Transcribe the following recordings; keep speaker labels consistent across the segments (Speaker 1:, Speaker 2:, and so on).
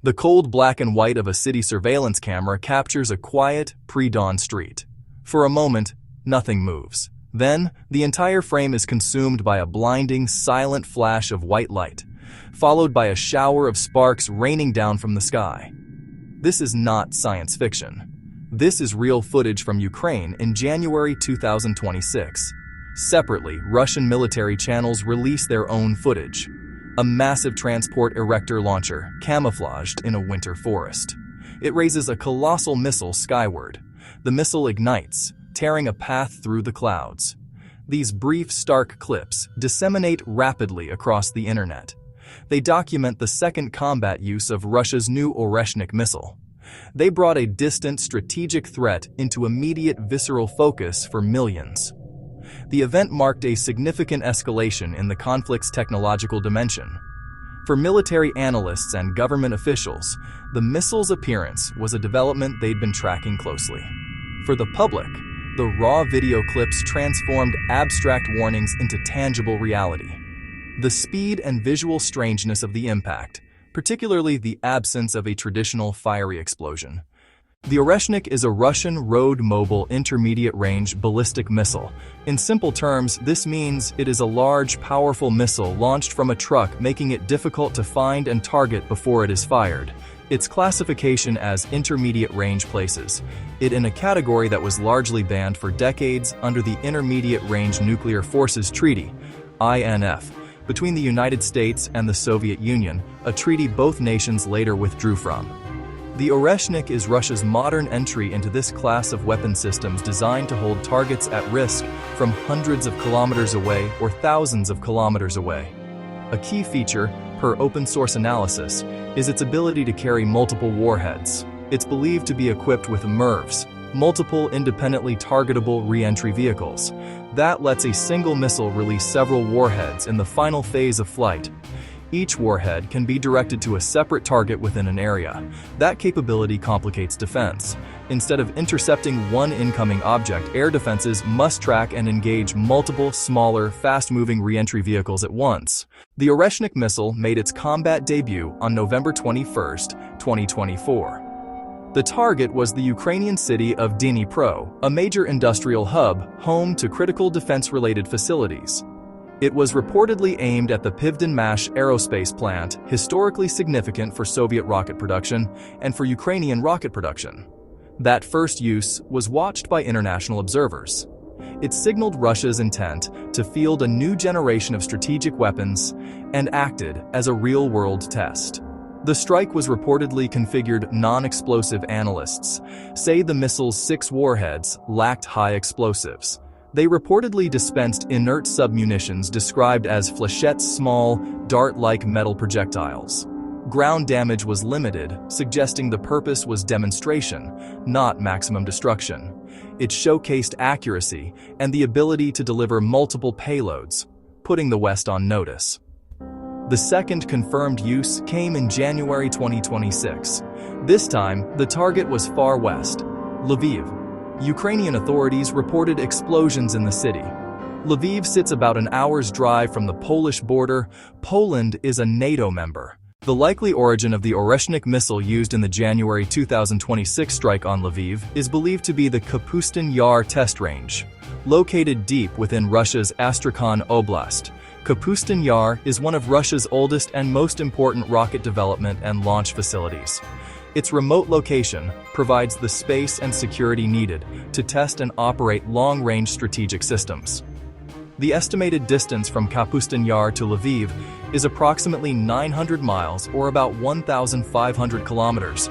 Speaker 1: The cold black and white of a city surveillance camera captures a quiet, pre-dawn street. For a moment, nothing moves. Then, the entire frame is consumed by a blinding, silent flash of white light, followed by a shower of sparks raining down from the sky. This is not science fiction. This is real footage from Ukraine in January 2026. Separately, Russian military channels release their own footage. A massive transport erector launcher, camouflaged in a winter forest. It raises a colossal missile skyward. The missile ignites, tearing a path through the clouds. These brief, stark clips disseminate rapidly across the internet. They document the second combat use of Russia's new Oreshnik missile. They brought a distant strategic threat into immediate visceral focus for millions. The event marked a significant escalation in the conflict's technological dimension. For military analysts and government officials, the missile's appearance was a development they'd been tracking closely. For the public, the raw video clips transformed abstract warnings into tangible reality. The speed and visual strangeness of the impact, particularly the absence of a traditional fiery explosion. The Oreshnik is a Russian road-mobile intermediate-range ballistic missile. In simple terms, this means it is a large, powerful missile launched from a truck, making it difficult to find and target before it is fired. Its classification as intermediate-range places it in a category that was largely banned for decades under the Intermediate-Range Nuclear Forces Treaty, INF, between the United States and the Soviet Union, a treaty both nations later withdrew from. The Oreshnik is Russia's modern entry into this class of weapon systems designed to hold targets at risk from hundreds of kilometers away or thousands of kilometers away. A key feature, per open-source analysis, is its ability to carry multiple warheads. It's believed to be equipped with MIRVs, multiple independently targetable re-entry vehicles. That lets a single missile release several warheads in the final phase of flight. Each warhead can be directed to a separate target within an area. That capability complicates defense. Instead of intercepting one incoming object, air defenses must track and engage multiple, smaller, fast-moving re-entry vehicles at once. The Oreshnik missile made its combat debut on November 21, 2024. The target was the Ukrainian city of Dnipro, a major industrial hub, home to critical defense-related facilities. It was reportedly aimed at the Pivden-Mash aerospace plant, historically significant for Soviet rocket production and for Ukrainian rocket production. That first use was watched by international observers. It signaled Russia's intent to field a new generation of strategic weapons and acted as a real-world test. The strike was reportedly configured non-explosive. Analysts say the missile's 6 warheads lacked high explosives. They reportedly dispensed inert submunitions described as flechettes, small, dart-like metal projectiles. Ground damage was limited, suggesting the purpose was demonstration, not maximum destruction. It showcased accuracy and the ability to deliver multiple payloads, putting the West on notice. The second confirmed use came in January 2026. This time, the target was far west, Lviv. Ukrainian authorities reported explosions in the city. Lviv sits about an hour's drive from the Polish border. Poland is a NATO member. The likely origin of the Oreshnik missile used in the January 2026 strike on Lviv is believed to be the Kapustin Yar test range. Located deep within Russia's Astrakhan Oblast, Kapustin Yar is one of Russia's oldest and most important rocket development and launch facilities. Its remote location provides the space and security needed to test and operate long-range strategic systems. The estimated distance from Kapustin Yar to Lviv is approximately 900 miles or about 1,500 kilometers.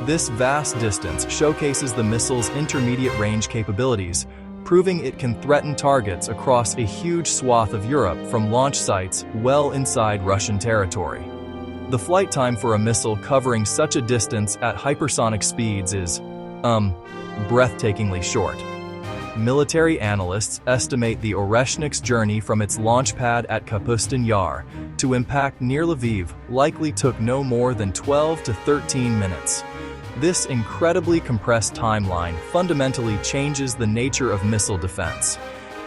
Speaker 1: This vast distance showcases the missile's intermediate-range capabilities, proving it can threaten targets across a huge swath of Europe from launch sites well inside Russian territory. The flight time for a missile covering such a distance at hypersonic speeds is, breathtakingly short. Military analysts estimate the Oreshnik's journey from its launch pad at Kapustin Yar to impact near Lviv likely took no more than 12 to 13 minutes. This incredibly compressed timeline fundamentally changes the nature of missile defense.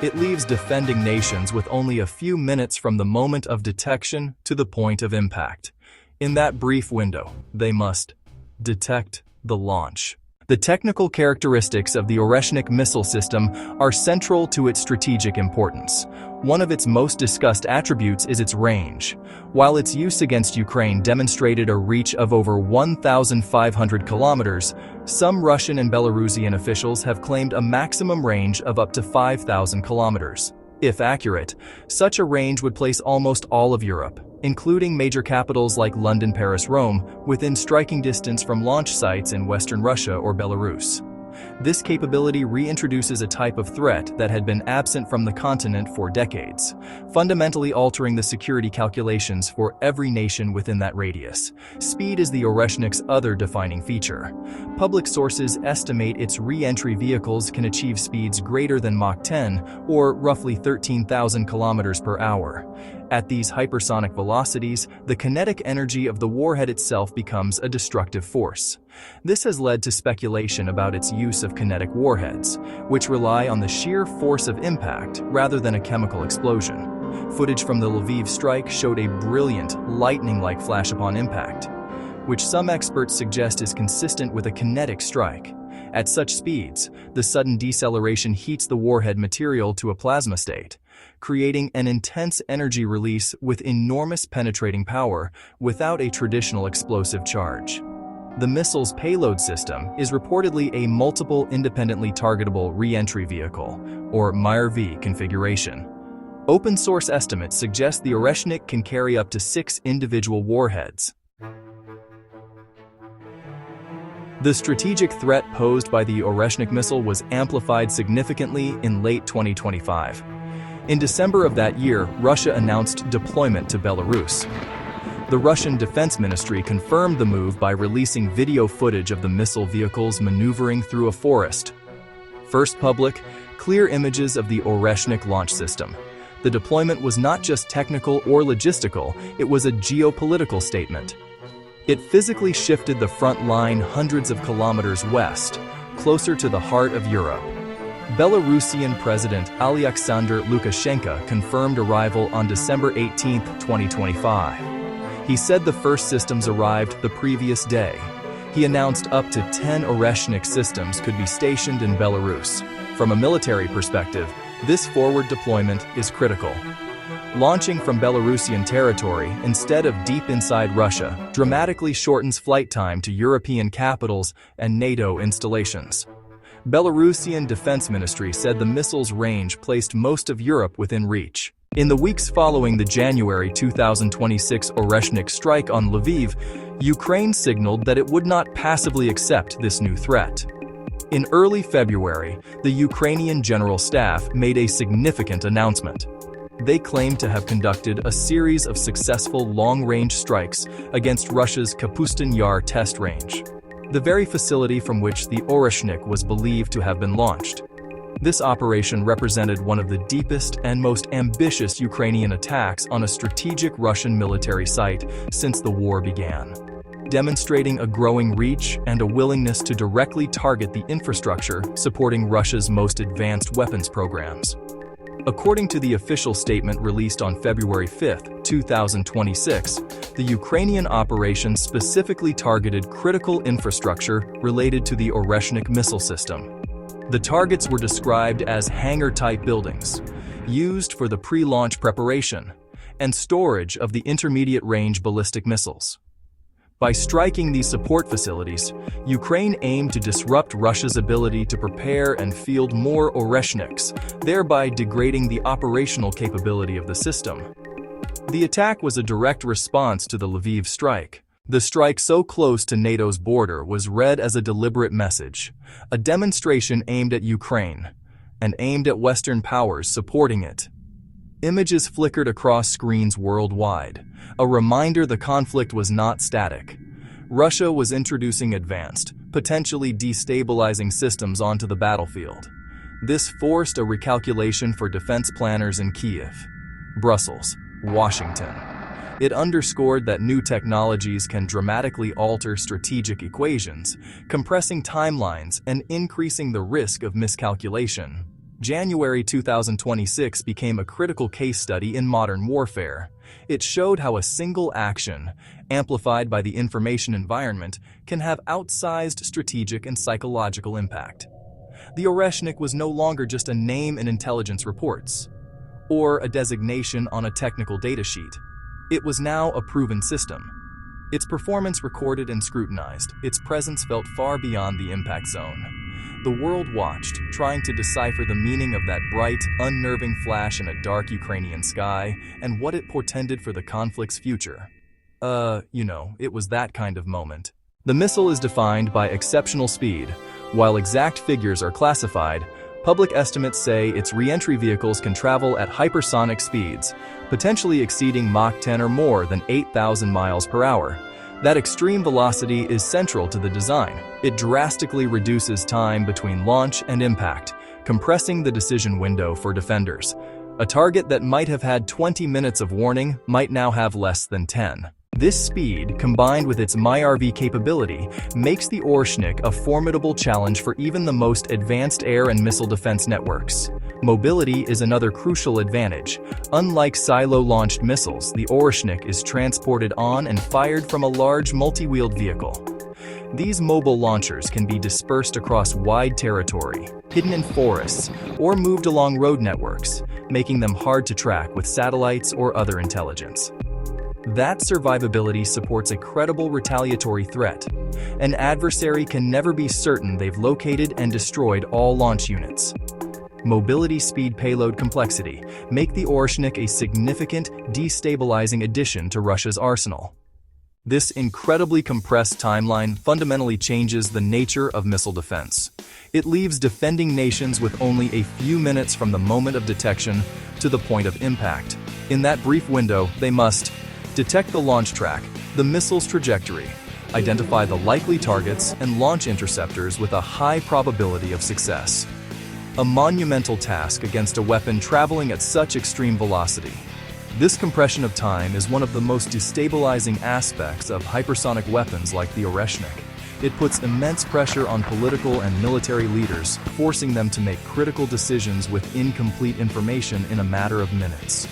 Speaker 1: It leaves defending nations with only a few minutes from the moment of detection to the point of impact. In that brief window, they must detect the launch. The technical characteristics of the Oreshnik missile system are central to its strategic importance. One of its most discussed attributes is its range. While its use against Ukraine demonstrated a reach of over 1,500 kilometers, some Russian and Belarusian officials have claimed a maximum range of up to 5,000 kilometers. If accurate, such a range would place almost all of Europe, including major capitals like London, Paris, Rome, within striking distance from launch sites in Western Russia or Belarus. This capability reintroduces a type of threat that had been absent from the continent for decades, fundamentally altering the security calculations for every nation within that radius. Speed is the Oreshnik's other defining feature. Public sources estimate its re-entry vehicles can achieve speeds greater than Mach 10, or roughly 13,000 kilometers per hour. At these hypersonic velocities, the kinetic energy of the warhead itself becomes a destructive force. This has led to speculation about its use of kinetic warheads, which rely on the sheer force of impact rather than a chemical explosion. Footage from the Lviv strike showed a brilliant, lightning-like flash upon impact, which some experts suggest is consistent with a kinetic strike. At such speeds, the sudden deceleration heats the warhead material to a plasma state, creating an intense energy release with enormous penetrating power without a traditional explosive charge. The missile's payload system is reportedly a multiple independently targetable re-entry vehicle, or MIRV configuration. Open-source estimates suggest the Oreshnik can carry up to 6 individual warheads. The strategic threat posed by the Oreshnik missile was amplified significantly in late 2025. In December of that year, Russia announced deployment to Belarus. The Russian Defense Ministry confirmed the move by releasing video footage of the missile vehicles maneuvering through a forest. First public, clear images of the Oreshnik launch system. The deployment was not just technical or logistical, it was a geopolitical statement. It physically shifted the front line hundreds of kilometers west, closer to the heart of Europe. Belarusian President Alexander Lukashenko confirmed arrival on December 18, 2025. He said the first systems arrived the previous day. He announced up to 10 Oreshnik systems could be stationed in Belarus. From a military perspective, this forward deployment is critical. Launching from Belarusian territory instead of deep inside Russia dramatically shortens flight time to European capitals and NATO installations. Belarusian Defense Ministry said the missile's range placed most of Europe within reach. In the weeks following the January 2026 Oreshnik strike on Lviv, Ukraine signaled that it would not passively accept this new threat. In early February, the Ukrainian General Staff made a significant announcement. They claimed to have conducted a series of successful long-range strikes against Russia's Kapustin Yar test range, the very facility from which the Oreshnik was believed to have been launched. This operation represented one of the deepest and most ambitious Ukrainian attacks on a strategic Russian military site since the war began, demonstrating a growing reach and a willingness to directly target the infrastructure supporting Russia's most advanced weapons programs. According to the official statement released on February 5, 2026, the Ukrainian operation specifically targeted critical infrastructure related to the Oreshnik missile system. The targets were described as hangar-type buildings, used for the pre-launch preparation and storage of the intermediate-range ballistic missiles. By striking these support facilities, Ukraine aimed to disrupt Russia's ability to prepare and field more Oreshniks, thereby degrading the operational capability of the system. The attack was a direct response to the Lviv strike. The strike so close to NATO's border was read as a deliberate message, a demonstration aimed at Ukraine, and aimed at Western powers supporting it. Images flickered across screens worldwide, a reminder the conflict was not static. Russia was introducing advanced, potentially destabilizing systems onto the battlefield. This forced a recalculation for defense planners in Kyiv, Brussels, Washington. It underscored that new technologies can dramatically alter strategic equations, compressing timelines and increasing the risk of miscalculation. January 2026 became a critical case study in modern warfare. It showed how a single action, amplified by the information environment, can have outsized strategic and psychological impact. The Oreshnik was no longer just a name in intelligence reports, or a designation on a technical datasheet. It was now a proven system. Its performance recorded and scrutinized, its presence felt far beyond the impact zone. The world watched, trying to decipher the meaning of that bright, unnerving flash in a dark Ukrainian sky and what it portended for the conflict's future. It was that kind of moment. The missile is defined by exceptional speed. While exact figures are classified, public estimates say its re-entry vehicles can travel at hypersonic speeds, potentially exceeding Mach 10 or more than 8,000 miles per hour. That extreme velocity is central to the design. It drastically reduces time between launch and impact, compressing the decision window for defenders. A target that might have had 20 minutes of warning might now have less than 10. This speed, combined with its MyRV capability, makes the Oreshnik a formidable challenge for even the most advanced air and missile defense networks. Mobility is another crucial advantage. Unlike silo-launched missiles, the Oreshnik is transported on and fired from a large multi-wheeled vehicle. These mobile launchers can be dispersed across wide territory, hidden in forests, or moved along road networks, making them hard to track with satellites or other intelligence. That survivability supports a credible retaliatory threat. An adversary can never be certain they've located and destroyed all launch units. Mobility, speed, payload complexity make the Oreshnik a significant, destabilizing addition to Russia's arsenal. This incredibly compressed timeline fundamentally changes the nature of missile defense. It leaves defending nations with only a few minutes from the moment of detection to the point of impact. In that brief window, they must detect the launch track, the missile's trajectory, identify the likely targets, and launch interceptors with a high probability of success. A monumental task against a weapon traveling at such extreme velocity. This compression of time is one of the most destabilizing aspects of hypersonic weapons like the Oreshnik. It puts immense pressure on political and military leaders, forcing them to make critical decisions with incomplete information in a matter of minutes.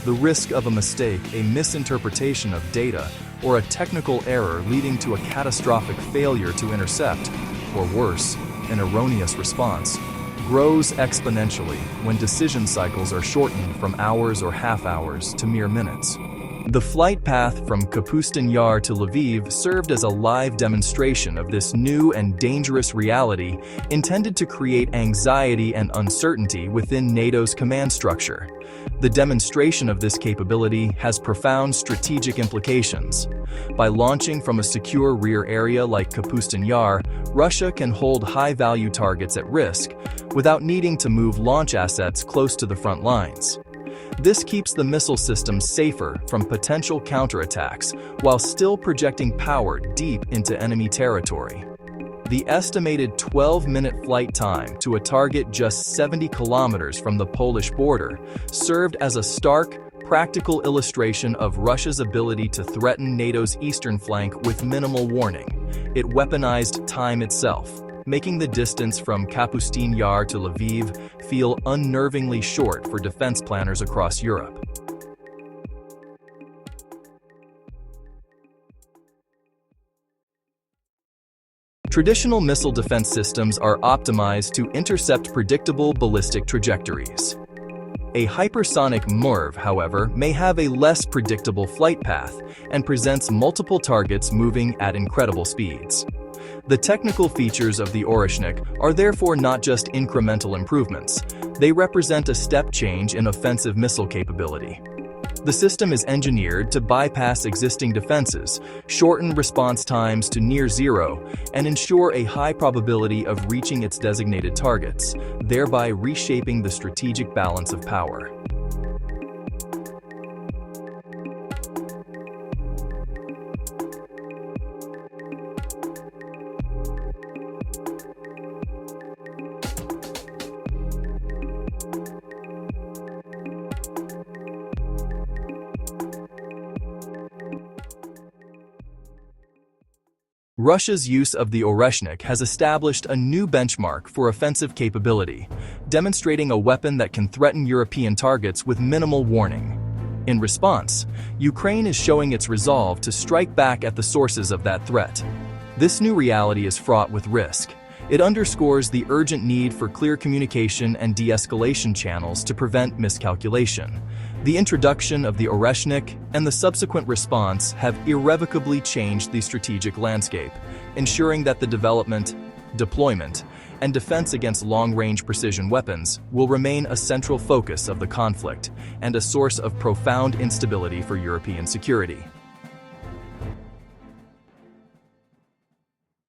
Speaker 1: The risk of a mistake, a misinterpretation of data, or a technical error leading to a catastrophic failure to intercept, or worse, an erroneous response, grows exponentially when decision cycles are shortened from hours or half hours to mere minutes. The flight path from Kapustin Yar to Lviv served as a live demonstration of this new and dangerous reality intended to create anxiety and uncertainty within NATO's command structure. The demonstration of this capability has profound strategic implications. By launching from a secure rear area like Kapustin Yar, Russia can hold high-value targets at risk without needing to move launch assets close to the front lines. This keeps the missile system safer from potential counterattacks while still projecting power deep into enemy territory. The estimated 12-minute flight time to a target just 70 kilometers from the Polish border served as a stark, practical illustration of Russia's ability to threaten NATO's eastern flank with minimal warning. It weaponized time itself, making the distance from Kapustin Yar to Lviv feel unnervingly short for defense planners across Europe. Traditional missile defense systems are optimized to intercept predictable ballistic trajectories. A hypersonic MIRV, however, may have a less predictable flight path and presents multiple targets moving at incredible speeds. The technical features of the Oreshnik are therefore not just incremental improvements. They represent a step change in offensive missile capability. The system is engineered to bypass existing defenses, shorten response times to near zero, and ensure a high probability of reaching its designated targets, thereby reshaping the strategic balance of power. Russia's use of the Oreshnik has established a new benchmark for offensive capability, demonstrating a weapon that can threaten European targets with minimal warning. In response, Ukraine is showing its resolve to strike back at the sources of that threat. This new reality is fraught with risk. It underscores the urgent need for clear communication and de-escalation channels to prevent miscalculation. The introduction of the Oreshnik and the subsequent response have irrevocably changed the strategic landscape, ensuring that the development, deployment, and defense against long-range precision weapons will remain a central focus of the conflict and a source of profound instability for European security.